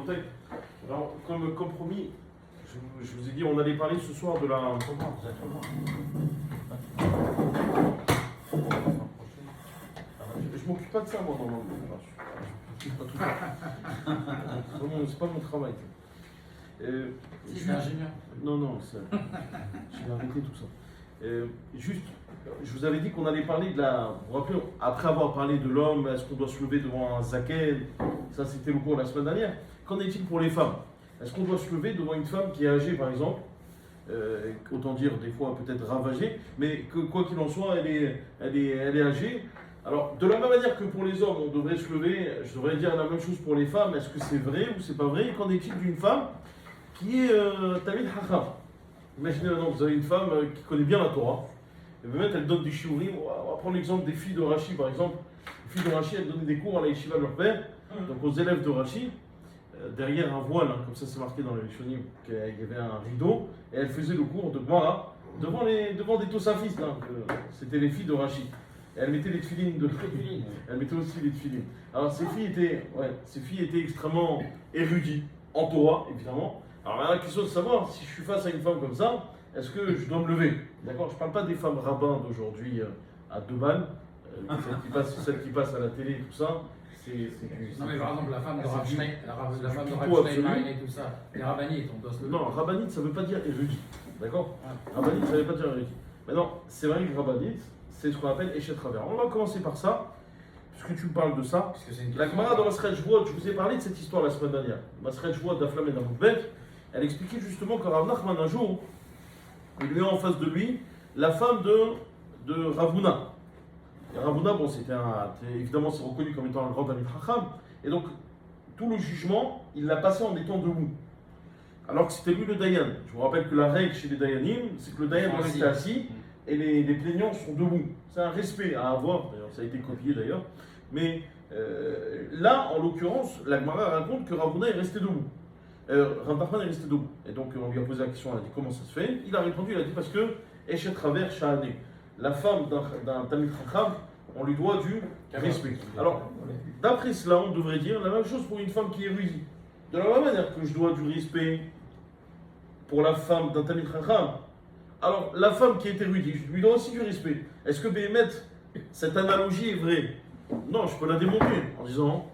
Rabotai. Alors, comme promis, je vous ai dit, on allait parler ce soir de la. Je m'occupe pas de ça, moi, normalement. Je m'occupe pas tout ça. C'est pas mon travail. C'est ingénieur. Non, j'ai arrêté tout ça. Juste, je vous avais dit qu'on allait parler de la. Vous vous rappelez, après avoir parlé de l'homme, est-ce qu'on doit se lever devant un zaken? Ça, c'était le cours la semaine dernière. Qu'en est-il pour les femmes? Est-ce qu'on doit se lever devant une femme qui est âgée, par exemple? Autant dire des fois peut-être ravagée, mais que quoi qu'il en soit, elle est âgée. Alors, de la même manière que pour les hommes, on devrait se lever, je devrais dire la même chose pour les femmes. Est-ce que c'est vrai ou c'est pas vrai? Qu'en est-il d'une femme qui est Tamid Hacham? Imaginez maintenant, vous avez une femme qui connaît bien la Torah. Et même elle donne des shiurim. On va prendre l'exemple des filles de Rashi, par exemple. Les filles de Rashi, elles donnaient des cours à la yeshiva de leur père, donc aux élèves de Rashi. Derrière un voile, hein, comme ça c'est marqué dans les Rishonim, qu'il y avait un rideau, et elle faisait le cours de Gemara devant des tosafistes, hein, c'était les filles de Rashi. Et elle mettait les tefilines de elle mettait aussi les tefilines. Alors ces filles étaient extrêmement érudites, en Torah évidemment. Alors la question de savoir si je suis face à une femme comme ça, est-ce que je dois me lever? D'accord, je ne parle pas des femmes rabbins d'aujourd'hui à 2 balles, celles qui passent à la télé et tout ça. Non mais par exemple la femme de Rav Steinman et tout ça, les rabbinites, on doit se lever. Non, rabbinite ça ne veut pas dire érudit, d'accord? Rabbinite ça ne veut pas dire érudit. Maintenant, c'est vrai que rabbinite, c'est ce qu'on appelle échet travers. On va commencer par ça, puisque tu me parles de ça. La Gemara dans Maseret Shvuot, je vous ai parlé de cette histoire la semaine dernière. Maseret Shvuot d'Aflam et d'Amoukbet, elle expliquait justement que Rav Nachman un jour, il lui a en face de lui la femme de Ravuna. Et Ravuna, bon, évidemment, c'est reconnu comme étant un grand Talmid Chacham. Et donc, tout le jugement, il l'a passé en étant debout. Alors que c'était lui le Dayan. Je vous rappelle que la règle chez les Dayanim, c'est que le Dayan doit rester assis et les plaignants sont debout. C'est un respect à avoir, d'ailleurs, ça a été copié d'ailleurs. Mais là, en l'occurrence, la Gemara raconte que Ravuna est resté debout. Rav Nachman est resté debout. Et donc, on lui a posé la question, on a dit comment ça se fait. Il a répondu, il a dit parce que Eshet Travers Shahane. La femme d'un Talmid Chacham, on lui doit du respect. Alors, d'après cela, on devrait dire la même chose pour une femme qui est érudite. De la même manière que je dois du respect pour la femme d'un Talmid Chacham, alors la femme qui est érudite, je lui dois aussi du respect. Est-ce que Béhémet, cette analogie est vraie? Non, je peux la démontrer en disant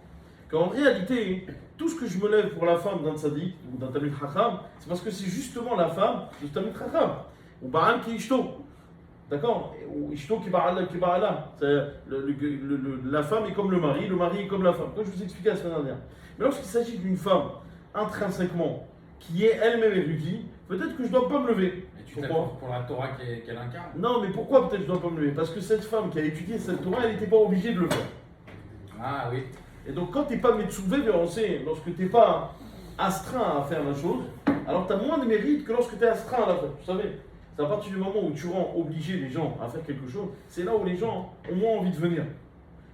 qu'en réalité, tout ce que je me lève pour la femme d'un tzaddik ou d'un Talmid Chacham, c'est parce que c'est justement la femme du Talmid Chacham. Ou Ba'al ki ishto. D'accord? Ou ishto ki ba'ala. La femme est comme le mari est comme la femme. Comme je vous expliquais la semaine dernière. Mais lorsqu'il s'agit d'une femme intrinsèquement qui est elle-même érudite, peut-être que je ne dois pas me lever. Pourquoi? Pour la Torah qu'elle incarne. Non, mais pourquoi peut-être je ne dois pas me lever? Parce que cette femme qui a étudié cette Torah, elle n'était pas obligée de le faire. Ah oui. Et donc quand tu n'es pas Metsouvé, lorsque tu n'es pas astreint à faire la chose, alors tu as moins de mérite que lorsque tu es astreint à la faire. Vous savez, c'est à partir du moment où tu rends obligé les gens à faire quelque chose, c'est là où les gens ont moins envie de venir.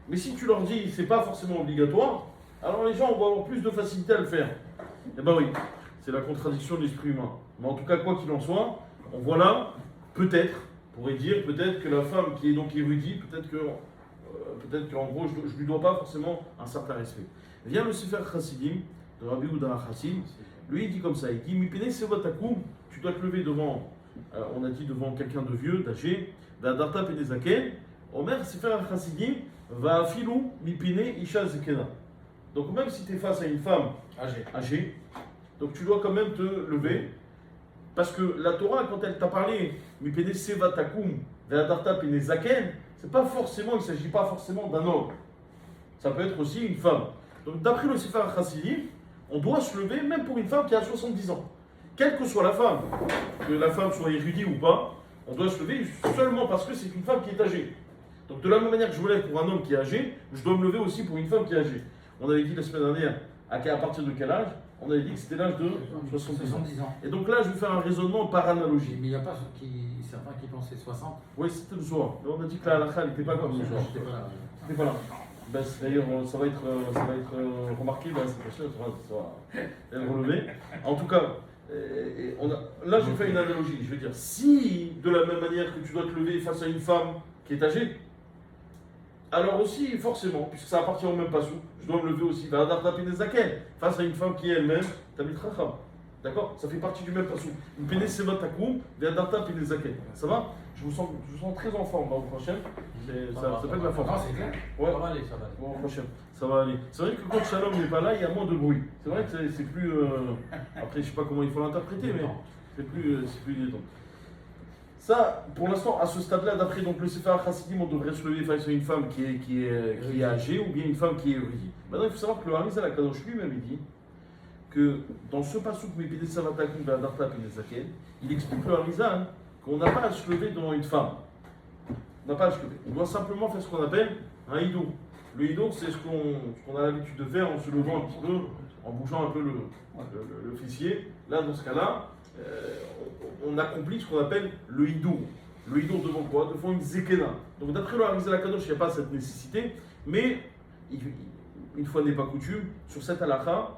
Mais si tu leur dis c'est pas forcément obligatoire, alors les gens vont avoir plus de facilité à le faire. Eh ben oui, c'est la contradiction de l'esprit humain. Mais en tout cas, quoi qu'il en soit, on voit là, peut-être, on pourrait dire, peut-être que la femme qui est donc érudite, peut-être qu'en gros, je ne lui dois pas forcément un certain respect. Vient le Sefer Chassidim, de Rabbi Yehuda Chassid, lui il dit comme ça, il dit, Mipene Sevatakum, tu dois te lever devant, on a dit devant quelqu'un de vieux, d'âgé, Vadarta Penezaken, Omer Sefer Chassidim, Va Filou Mipene Isha Zekena. Donc même si tu es face à une femme âgée, donc tu dois quand même te lever, parce que la Torah, quand elle t'a parlé, Mipene Sevatakum, Vadarta Penezaken, c'est pas forcément, il ne s'agit pas forcément d'un homme. Ça peut être aussi une femme. Donc d'après le Sefer Chassidim, on doit se lever même pour une femme qui a 70 ans. Quelle que soit la femme, que la femme soit érudite ou pas, on doit se lever seulement parce que c'est une femme qui est âgée. Donc de la même manière que je me lève pour un homme qui est âgé, je dois me lever aussi pour une femme qui est âgée. On avait dit la semaine dernière à partir de quel âge? On avait dit que c'était l'âge de 70 ans. Et donc là, je vais faire un raisonnement par analogie. Mais il n'y a pas certains qui pensaient 60. Oui, c'était le soir. On a dit que la halakha n'était pas comme le soir. C'était pas là. Ben, d'ailleurs, ça va être remarqué, ben, c'est sûr, ça va être relevé. En tout cas, là, je fais une analogie. Je veux dire, si de la même manière que tu dois te lever face à une femme qui est âgée, Alors aussi, forcément, puisque ça appartient au même passou, je dois me lever aussi, face à une femme qui est elle-même, Tamit Chacham. D'accord? Ça fait partie du même passou. Une péné seva takoum, ve'adarta penezaken. Ça va? Je vous sens très en forme dans le prochain. Ça s'appelle la forme. Non, c'est clair. Ouais. Ça va aller, ça va aller. Bon, prochain. Ça va aller. C'est vrai que quand Shalom n'est pas là, il y a moins de bruit. C'est vrai que c'est plus. Après, je sais pas comment il faut l'interpréter, mais c'est plus détente. Ça, pour l'instant, à ce stade-là, d'après donc, le Sefer Chassidim, on devrait se lever face à une femme qui est âgée ou bien une femme qui est érudite. Maintenant, il faut savoir que le Harizal HaKadosh lui-même, il dit que dans ce passage où il explique le Harizal qu'on n'a pas à se lever devant une femme. On n'a pas à se lever. On doit simplement faire ce qu'on appelle un hidour. Le hidour, c'est ce qu'on a l'habitude de faire en se levant un petit peu, en bougeant un peu le fessier. Là, dans ce cas-là, on accomplit ce qu'on appelle le hidour. Le hidour devant quoi? Devant une zekena. Donc d'après le Harizal HaKadosh, il n'y a pas cette nécessité, mais une fois n'est pas coutume, sur cette halakha,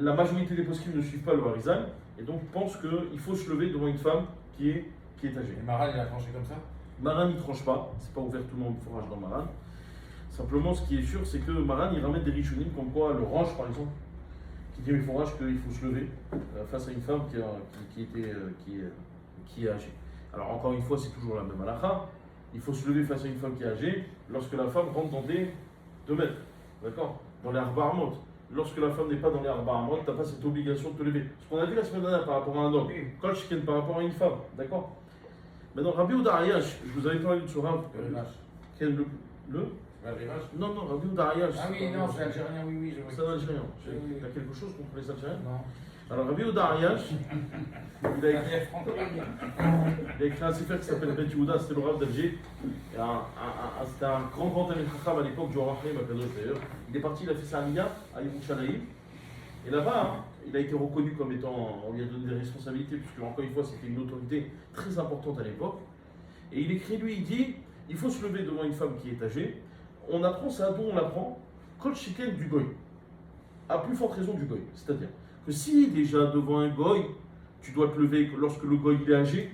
la majorité des poskim ne suivent pas le Harizal et donc pensent qu'il faut se lever devant une femme qui est âgée. Et Maran, il a tranché comme ça? Maran, il ne tranche pas, c'est pas ouvert tout le monde le forage dans Maran. Simplement, ce qui est sûr, c'est que Maran, il ramène des rishonim comme quoi le range, par exemple, qui dit au forage qu'il faut se lever face à une femme qui est âgée. Alors, encore une fois, c'est toujours la même halakha. Il faut se lever face à une femme qui est âgée lorsque la femme rentre dans des 2 mètres, d'accord? Dans les Arba Amot. Lorsque la femme n'est pas dans les Arba Amot, tu n'as pas cette obligation de te lever. Ce qu'on a vu la semaine dernière par rapport à un homme, Kol Sheken par rapport à une femme, d'accord? Maintenant, Rabbi Ouda Ayash, je vous avais parlé de ce Rav. Le rivage. Le rivage? Non, Rabbi Ouda Ayash. Ah oui, non, c'est algérien, oui, je vois. C'est algérien. Oui. Il y a quelque chose contre les Algériens? Non. Alors, Rabbi Ouda Ayash, il a écrit un sefer qui s'appelle Bet Yehuda, c'était le Rav d'Alger. C'était un grand Talmid Chacham à l'époque du Rav Akadosh d'ailleurs. Il est parti, il a fait sa Aliyah à Yerushalayim. Et là-bas, il a été reconnu comme étant, on lui a donné des responsabilités, puisque encore une fois, c'était une autorité très importante à l'époque. Et il écrit, lui, il dit, il faut se lever devant une femme qui est âgée. On apprend ça, d'où on l'apprend? Kol Shiken du Goy. À plus forte raison du Goy. C'est-à-dire que si déjà devant un Goy, tu dois te lever lorsque le Goy il est âgé,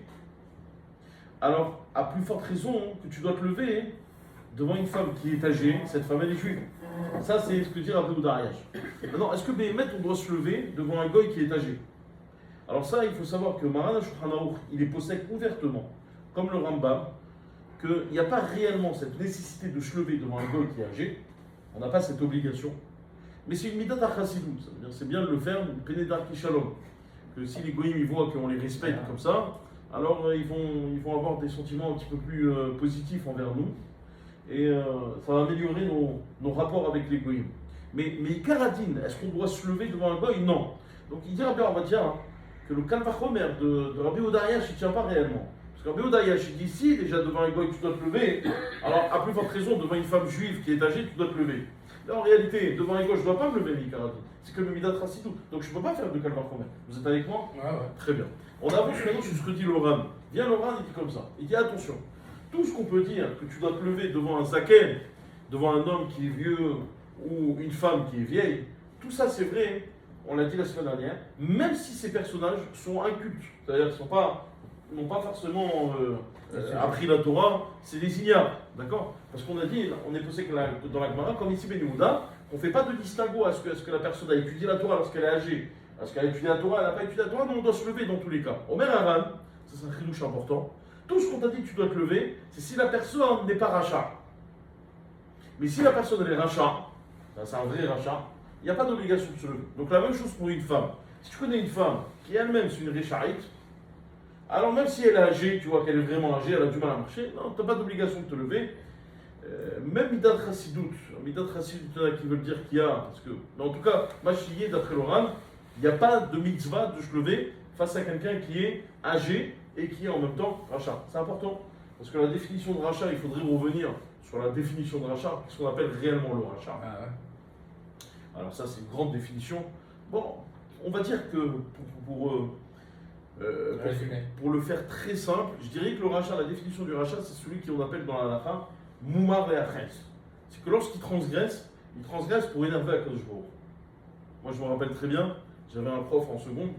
alors à plus forte raison que tu dois te lever devant une femme qui est âgée, cette femme elle est juive. Ça c'est ce que dit Rabbi Ouda Ayash. Maintenant, est-ce que Béhémet on doit se lever devant un Goy qui est âgé? Alors ça, il faut savoir que Maran HaShulchan Aruch, il est possède ouvertement, comme le Rambam, qu'il n'y a pas réellement cette nécessité de se lever devant un Goy qui est âgé. On n'a pas cette obligation. Mais c'est une midat ha-chassidut, c'est bien de le faire, une pénédar kishalom. Que si les goyim ils voient qu'on les respecte comme ça, alors ils vont avoir des sentiments un petit peu plus positifs envers nous. Et ça va améliorer nos rapports avec les goyim. Mais Karadine, est-ce qu'on doit se lever devant un goy? Non. Donc il dit Rabbi Arvadia que le Kalvachomer de Rabbi Ouda Ayash, il ne tient pas réellement. Parce que Rabbi Ouda Ayash, il dit si déjà devant un goy tu dois te lever, alors à plus forte raison devant une femme juive qui est âgée, tu dois te lever. Là, en réalité, devant un goy, je ne dois pas me lever, Mikaradine. C'est que le Midat Rassitou. Donc je ne peux pas faire de Kalvachomer. Vous êtes avec moi? Ouais. Très bien. On avance maintenant sur ce que dit Loran. Viens Loran, il dit comme ça. Il dit attention, tout ce qu'on peut dire que tu dois te lever devant un zaken, devant un homme qui est vieux ou une femme qui est vieille, tout ça c'est vrai, on l'a dit la semaine dernière, même si ces personnages sont incultes, c'est-à-dire qu'ils n'ont pas forcément appris la Torah, c'est des ignares, d'accord? Parce qu'on a dit, on est posé dans la Gemara, comme ici Ben Yehuda, on ne fait pas de distinguo à ce que la personne a étudié la Torah lorsqu'elle est âgée. Parce qu'elle a étudié la Torah, elle n'a pas étudié la Torah, mais on doit se lever dans tous les cas. Omer Aran, ça c'est un chidouche important. Tout ce qu'on t'a dit que tu dois te lever, c'est si la personne n'est pas rachat. Mais si la personne elle est rachat, c'est un vrai rachat, il n'y a pas d'obligation de se lever. Donc la même chose pour une femme. Si tu connais une femme qui elle-même c'est une réchaïte, alors même si elle est âgée, tu vois qu'elle est vraiment âgée, elle a du mal à marcher, non, tu n'as pas d'obligation de te lever. Même Midat Chassidut qui veut dire qu'il y a, parce que, mais en tout cas, Machiyé d'après l'Oran, il n'y a pas de mitzvah de se lever face à quelqu'un qui est âgé et qui est en même temps rachat. C'est important, parce que la définition de rachat, il faudrait revenir sur la définition de rachat, ce qu'on appelle réellement le rachat. Ah ouais. Alors ça, c'est une grande définition. Bon, on va dire que pour le faire très simple, je dirais que le rachat, la définition du rachat, c'est celui qu'on appelle dans la halakha Moumar et Achès. C'est que lorsqu'il transgresse pour énerver à Kadosh Baruch. Moi, je me rappelle très bien, j'avais un prof en seconde,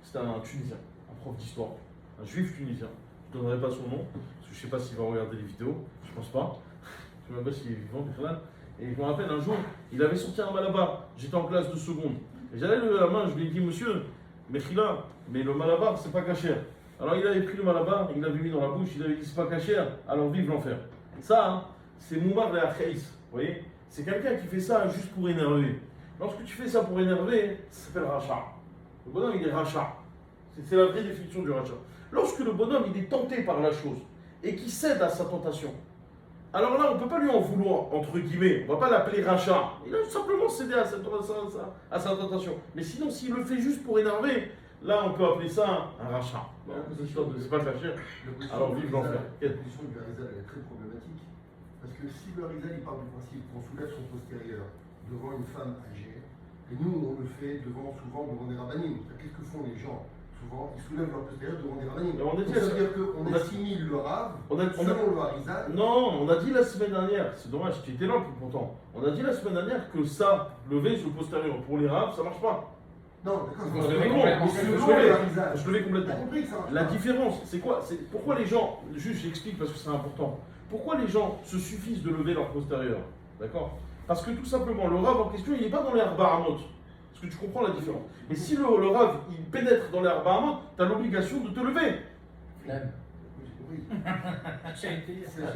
c'était un Tunisien, un prof d'histoire, un juif tunisien. Je ne donnerai pas son nom, parce que je ne sais pas s'il va regarder les vidéos, je pense pas. sais même pas s'il est vivant, Bichlal. Et je me rappelle un jour, il avait sorti un malabar. J'étais en classe de seconde. Et j'allais lever la main, je lui ai dit, monsieur, Mechila, mais le malabar, c'est pas caché. Alors il avait pris le malabar, il l'avait mis dans la bouche, il avait dit, c'est pas caché, alors vive l'enfer. Ça, hein, c'est Moumar de Achaïs. Vous voyez? C'est quelqu'un qui fait ça juste pour énerver. Lorsque tu fais ça pour énerver, ça s'appelle rachat. Le bonhomme, il est rachat. C'est la vraie définition du rachat. Lorsque le bonhomme, il est tenté par la chose et qu'il cède à sa tentation, alors là, on ne peut pas lui en vouloir, entre guillemets. On ne va pas l'appeler rachat. Il a simplement cédé à sa tentation. Mais sinon, s'il le fait juste pour énerver, là, on peut appeler ça un rachat. C'est pas caché. Alors, vive l'enfer. La position du Harizal, elle est très problématique. Parce que si le Harizal, il part du principe qu'on soulève son postérieur devant une femme âgée, et nous, on le fait souvent devant des rabbinim. Qu'est-ce que font les gens? Souvent, ils soulèvent leur postérieur devant des rabbinim. Ça veut dire qu'on assimile le rave selon le Harizal. Non, on a dit la semaine dernière, c'est dommage, tu étais là pourtant. On a dit la semaine dernière que ça, lever sur le postérieur pour les raves, ça marche pas. Non, d'accord. Je levais complètement. La différence, c'est quoi? Pourquoi les gens, juste j'explique parce que c'est important, pourquoi les gens se suffisent de lever leur postérieur? D'accord? Parce que tout simplement, le rave en question, il n'est pas dans les Arbahamot. Est-ce que tu comprends la différence? Mais si le rave, il pénètre dans les Arbahamot, tu as l'obligation de te lever. J'ai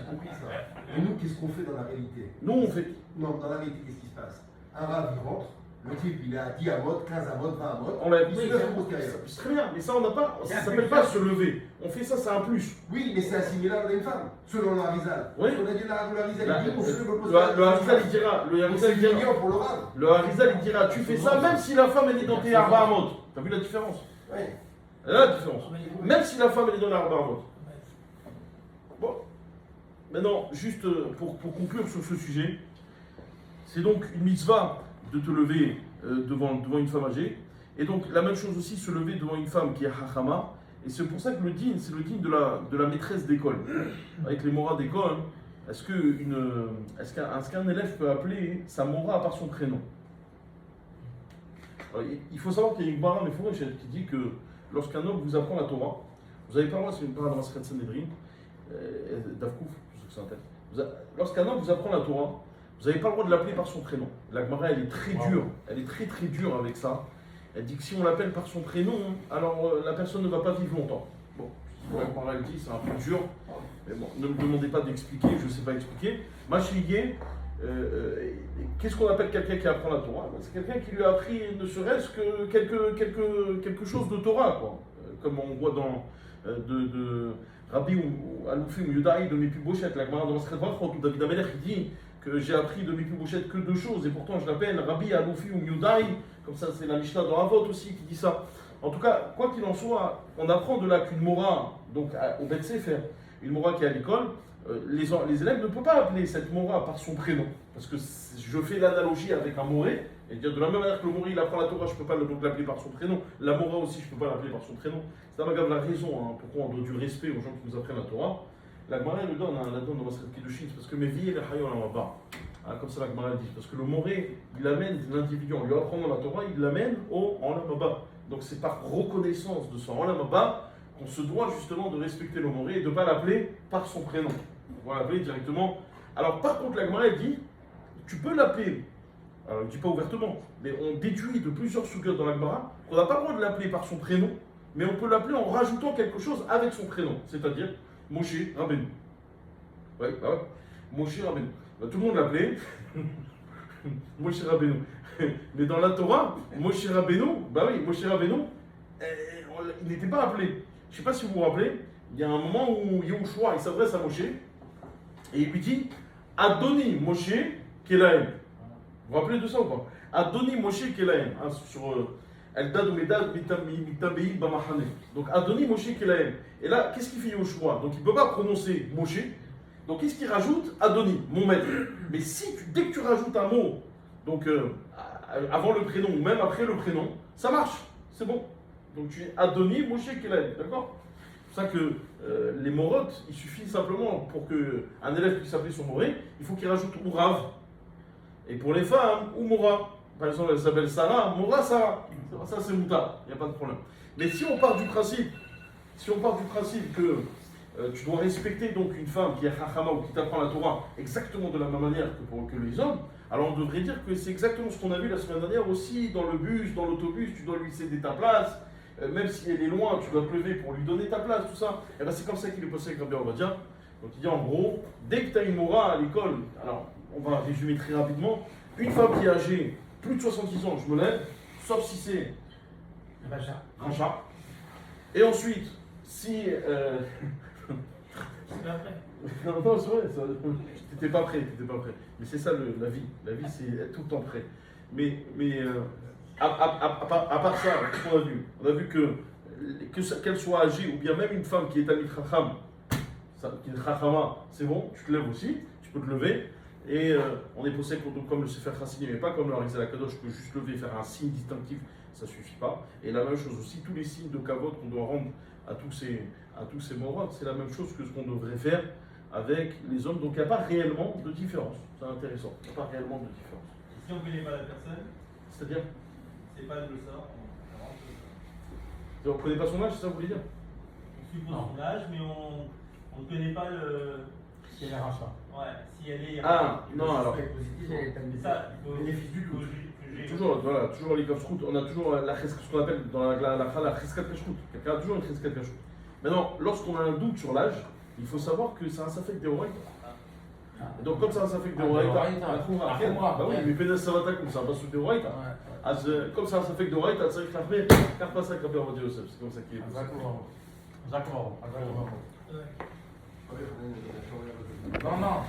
compris ça. Et nous, qu'est-ce qu'on fait dans la réalité? Nous, on fait. Non, dans la réalité, qu'est-ce qui se passe? Un rave, il rentre. Le type, il est à 10 amot, 15 amot, 20 amot. On l'a il se lève au postérieur. C'est très bien, mais ça, on n'a pas. Ça s'appelle pas se lever. On fait ça, c'est un plus. Oui, mais c'est assimilable à une femme, selon le Harizal. Oui. Parce qu'on a dit le Harizal, il dit qu'on se lève au Le postérieur. Harizal, il dira. Pour le rave. Le Harizal, il dira, tu fais ça même si la femme, elle est dans tes Arbahamot. T'as vu la différence? Oui. Elle a la différence. Même si la femme, elle est dans les Arbahamot. Bon. Maintenant, juste pour conclure sur ce sujet, c'est donc une mitzvah de te lever devant une femme âgée. Et donc, la même chose aussi, se lever devant une femme qui est hachama. Et c'est pour ça que le din, c'est le din de la maîtresse d'école. Avec les moras d'école, est-ce qu'un élève peut appeler sa mora par son prénom? Alors, il faut savoir qu'il y a une bara Mefourech qui dit que lorsqu'un homme vous apprend la Torah, vous avez pas le droit, c'est une bara dans la Secret Sanhedrin, Davkouf, je sais que c'est un texte. Lorsqu'un homme vous apprend la Torah, vous n'avez pas le droit de l'appeler par son prénom. La Gemara, elle est très dure, elle est très très dure avec ça. Elle dit que si on l'appelle par son prénom, alors la personne ne va pas vivre longtemps. Bon, la Gemara, elle dit, c'est un peu dur. Mais bon, ne me demandez pas d'expliquer, je ne sais pas expliquer. Machilier, qu'est-ce qu'on appelle quelqu'un qui apprend la Torah? C'est quelqu'un qui lui a appris ne serait-ce que quelque chose de Torah, quoi. Comme on voit dans de Rabbi ou Aloufi ou Yudaï de Mepiboshet, la Gemara dans la Secret Brachot, où David Amelech il dit que j'ai appris de Mepiboshet que deux choses, et pourtant je l'appelle Rabbi Aloufi ou Yudaï, comme ça c'est la Mishnah dans Avot aussi qui dit ça. En tout cas, quoi qu'il en soit, on apprend de là qu'une mora, donc au Bet Sefer, une mora qui est à l'école, les élèves ne peuvent pas appeler cette mora par son prénom, parce que je fais l'analogie avec un moré, et dire de la même manière que le moré il apprend la Torah, je ne peux pas donc l'appeler par son prénom, la mora aussi je ne peux pas l'appeler par son prénom. C'est la raison pourquoi on doit du respect aux gens qui nous apprennent la Torah. La Gemara le donne, la donne dans Maseret Kiddushin, parce que mes vies les hayon la maba. Comme ça la Gemara dit, parce que le moré il amène l'individu en lui apprenant la Torah, il l'amène en la maba. Donc c'est par reconnaissance de son en la maba qu'on se doit justement de respecter le moré et de ne pas l'appeler par son prénom. On va l'appeler directement. Alors par contre la Gemara dit, tu peux l'appeler. Alors, il ne dit pas ouvertement, mais on déduit de plusieurs soukiotes dans la Gemara qu'on n'a pas le droit de l'appeler par son prénom, mais on peut l'appeler en rajoutant quelque chose avec son prénom, c'est-à-dire Moshe Rabbeinu. Ouais. Moshe Rabbeinu. Tout le monde l'appelait Moshe Rabbeinu. Mais dans la Torah, Moshe Rabbeinu, Moshe Rabbeinu, il n'était pas appelé. Je ne sais pas si vous vous rappelez, il y a un moment où Yehoshua il s'adresse à Moshe et il lui dit Adoni Moshe Kelahem. Vous vous rappelez de ça ou pas? Adoni Moshe Kelahem, sur Eldad ou Medad Mitabei Bamahane. Donc Adoni Moshe Kelahem. Et là, qu'est-ce qu'il fait Yehoshua? Donc il ne peut pas prononcer Moshe. Donc qu'est-ce qu'il rajoute? Adoni, mon maître. Mais dès que tu rajoutes un mot, donc avant le prénom ou même après le prénom, ça marche, c'est bon. Donc tu es Adoni Moshe Kelahem, d'accord? C'est pour ça que les morotes, il suffit simplement pour qu'un élève puisse s'appeler son moré, il faut qu'il rajoute ou Rav. Et pour les femmes, ou Mora. Par exemple, elle s'appelle Sarah, Mora Sarah. Ça c'est Mouta, il n'y a pas de problème. Mais si on part du principe que tu dois respecter donc une femme qui est Chachama ou qui t'apprend la Torah exactement de la même manière que les hommes, alors on devrait dire que c'est exactement ce qu'on a vu la semaine dernière aussi, dans le bus, dans l'autobus, tu dois lui céder ta place, même si elle est loin, tu dois te lever pour lui donner ta place, tout ça. Et bien c'est comme ça qu'il est passé avec Rabbi Ovadia. Donc il dit en gros, dès que tu as une mora à l'école, alors on va résumer très rapidement, une femme qui est âgée plus de 70 ans, je me lève, sauf si c'est Racha. Et ensuite, si... Non, c'est vrai, t'étais pas prêt. Mais c'est ça la vie. La vie, c'est être tout le temps prêt. Mais à part ça, qu'est-ce qu'on a vu? On a vu qu'elle soit âgée, ou bien même une femme qui est Talmid Chacham, qui est Chachama, c'est bon, tu te lèves aussi, tu peux te lever. Et on est posé comme le Sefer Chassidim, mais pas comme le Harizal Akadosh, je peux juste lever, faire un signe distinctif, ça suffit pas. Et la même chose aussi, tous les signes de kavod qu'on doit rendre à tous ces morats, c'est la même chose que ce qu'on devrait faire avec les hommes. Donc il n'y a pas réellement de différence. C'est intéressant. Il n'y a pas réellement de différence. Si on ne connaît pas la personne, C'est-à-dire, c'est pas de ça. on ne connaît pas son âge, c'est ça que vous voulez dire? On suppose son âge, mais on ne connaît pas le. Si elle est rachat. Ouais, si elle est. Ah, non, alors. C'est ça, il faut bénéfice du doute. juger. Toujours, voilà, toujours les kashrut, on a toujours ce qu'on appelle dans la cheskat kashrut. Quelqu'un a toujours une cheskat kashrut. Maintenant, lorsqu'on a un doute sur l'âge, il faut savoir que c'est un safek d'Eoraïta. Donc, comme c'est un safek d'Eoraïta, bah oui, mais Pédas Savata, comme ça, va sous d'Eoraïta. Comme c'est un safek d'Eoraïta, c'est vrai que car pas ça qu'Rabbi Ovadia Yosef, c'est comme ça qu'il est. Exactement. Ouais. Non, non.